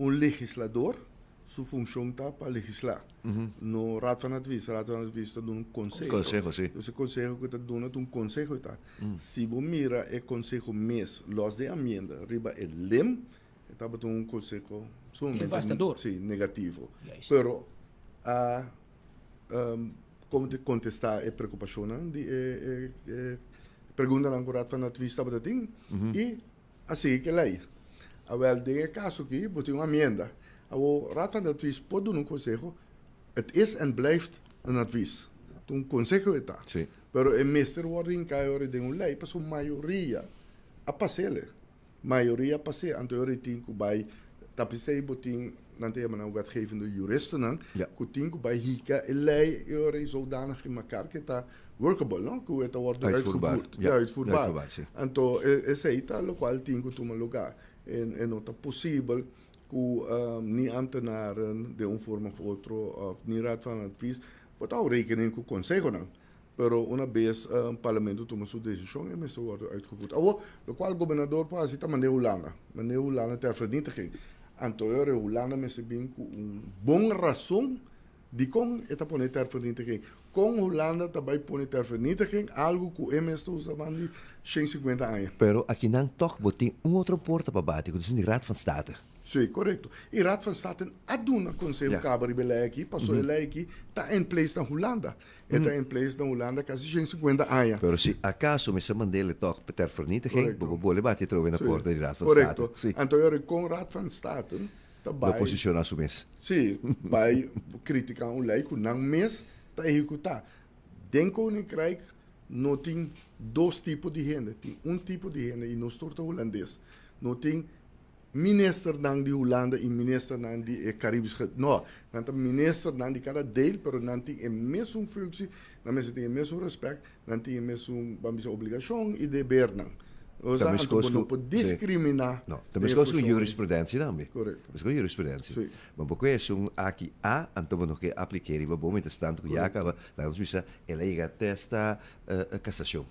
un legislador, su función está para legislar. No Raad van Advies está dando un consejo. Consejo, sí. Entonces el consejo que está dando es un consejo. Si vos mira el consejo mes, los de enmienda, arriba el LEM, está dando un consejo Devastador. sí, negativo. Juist. Pero, como te contestar a preocupación, pergunta aan de Raad van Advies sobre dat ding. E assim que lei. Wel, de caso aqui, moet uma emenda. O Raad van Advies pode doen een consejo. Het is en blijft een advies. Un consejo está. Sí. Pero el meester wordt in kaio de een lei, pas een maioria a passele. Maioria passe anterior tinko bij tapisei boting nante een wetgevende juristen dan. Ja. Kutinko bij hika lei ore zodanig in elkaar dat workable, no? Que het wordt uitgevoerd. Ja, uitvoerbaar. uitvoerbaar, sí. Então, essa lo qual tinko toma lugar. En não está possível que niet ambtenaren de een vorm of outro of niet Raad van Advies wordt ook rekening com o consejo não. Pero uma vez o parlamento toma sua decisão e isso wordt uitgevoerd. O qual governador pode citar meneer Hollande ter vernietiging. Anterior Hollande mensen bem com boa razão de com eta pone ter vernietiging. Com Hollande também pone ter vernietiging algo que o MS usa van die 150 anos. Pero aqui não toch boting outro porta para bater, dus die Raad van State. Sim, correto. E Raad van State aduna Conselho Câmara de lei aqui, passou a lei aqui, está em place na Holanda. Está em place na Holanda quase 150 anos. Pero se acaso Mr. Mandela toch ter vernietiging, bobo bater trouwen na porta die Raad van Correcto. State. Sí. Então, com Raad van State, De position als mes. sim, vai criticar um lei que não mes está executar. Den Koninkrijk não tem dois tipos de gente. Tem tipo de gente e nós todos holandês. Não tem minister dan die Hollande e minister dan die Caribisch. No, dan de minister dan die cada deel, pero dan die in mesma functie, dan mensen die in mesma respect, dan die in mesma obligação e dever dan. Também Não pode discriminar. No, também é uma jurisprudência também. Correto. É uma jurisprudência. Sim. Mas porque é um aqui a, então não que aplicar e bom momento tanto que já acaba, lá nos missa ela chega até esta cassação.